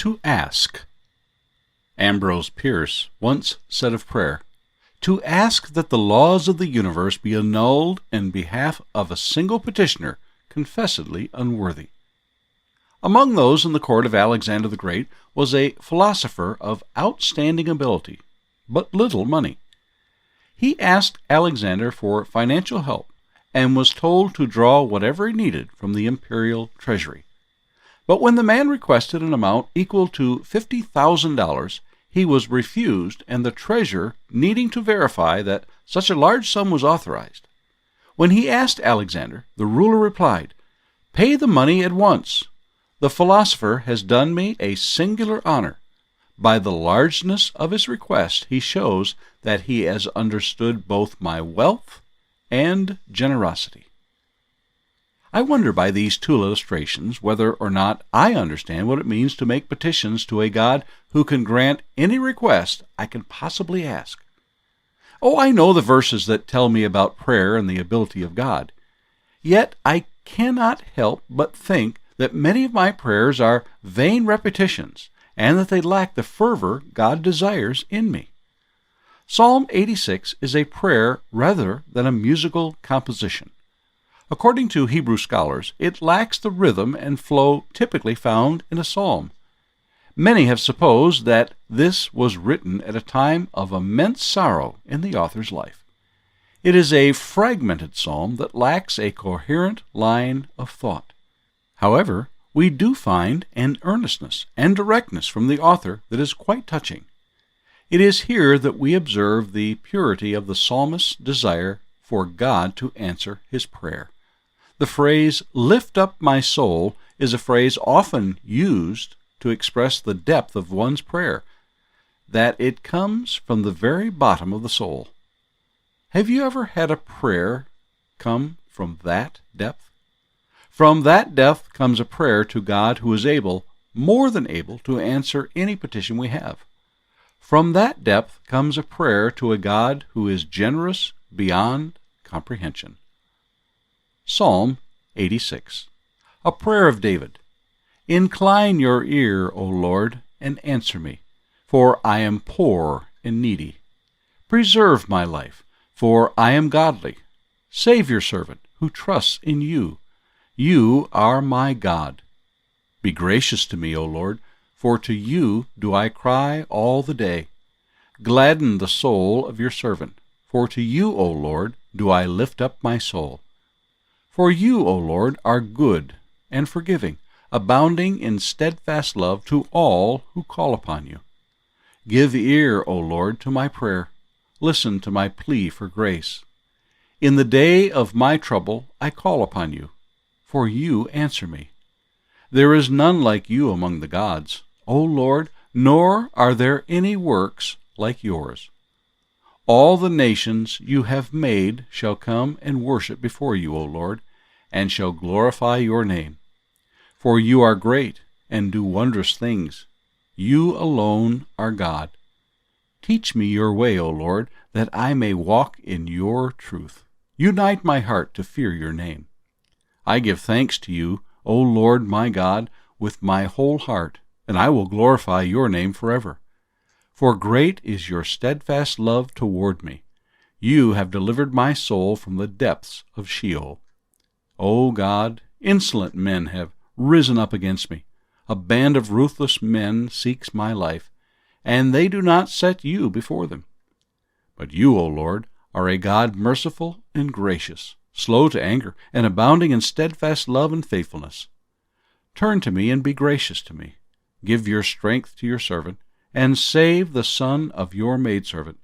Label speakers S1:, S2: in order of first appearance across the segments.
S1: To ask. Ambrose Pierce once said of prayer, "To ask that the laws of the universe be annulled in behalf of a single petitioner confessedly unworthy." Among those in the court of Alexander the Great was a philosopher of outstanding ability, but little money. He asked Alexander for financial help and was told to draw whatever he needed from the imperial treasury. But when the man requested an amount equal to $50,000, he was refused, and the treasurer needing to verify that such a large sum was authorized. When he asked Alexander, the ruler replied, "Pay the money at once. The philosopher has done me a singular honor. By the largeness of his request, he shows that he has understood both my wealth and generosity." I wonder by these two illustrations whether or not I understand what it means to make petitions to a God who can grant any request I can possibly ask. Oh, I know the verses that tell me about prayer and the ability of God. Yet I cannot help but think that many of my prayers are vain repetitions, and that they lack the fervor God desires in me. Psalm 86 is a prayer rather than a musical composition. According to Hebrew scholars, it lacks the rhythm and flow typically found in a psalm. Many have supposed that this was written at a time of immense sorrow in the author's life. It is a fragmented psalm that lacks a coherent line of thought. However, we do find an earnestness and directness from the author that is quite touching. It is here that we observe the purity of the psalmist's desire for God to answer his prayer. The phrase, "lift up my soul," is a phrase often used to express the depth of one's prayer, that it comes from the very bottom of the soul. Have you ever had a prayer come from that depth? From that depth comes a prayer to God who is able, more than able, to answer any petition we have. From that depth comes a prayer to a God who is generous beyond comprehension. Psalm 86, a prayer of David. "Incline your ear, O Lord, and answer me, for I am poor and needy. Preserve my life, for I am godly. Save your servant, who trusts in you. You are my God. Be gracious to me, O Lord, for to you do I cry all the day. Gladden the soul of your servant, for to you, O Lord, do I lift up my soul. For you, O Lord, are good and forgiving, abounding in steadfast love to all who call upon you. Give ear, O Lord, to my prayer. Listen to my plea for grace. In the day of my trouble I call upon you, for you answer me. There is none like you among the gods, O Lord, nor are there any works like yours. All the nations you have made shall come and worship before you, O Lord, and shall glorify your name. For you are great and do wondrous things. You alone are God. Teach me your way, O Lord, that I may walk in your truth. Unite my heart to fear your name. I give thanks to you, O Lord my God, with my whole heart, and I will glorify your name forever. For great is your steadfast love toward me. You have delivered my soul from the depths of Sheol. O God, insolent men have risen up against me. A band of ruthless men seeks my life, and they do not set you before them. But you, O Lord, are a God merciful and gracious, slow to anger, and abounding in steadfast love and faithfulness. Turn to me and be gracious to me. Give your strength to your servant, and save the son of your maidservant.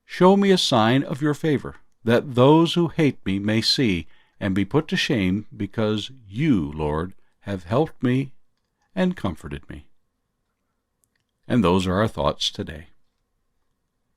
S1: Show me a sign of your favor, that those who hate me may see and be put to shame, because you, Lord, have helped me and comforted me. And those are our thoughts today.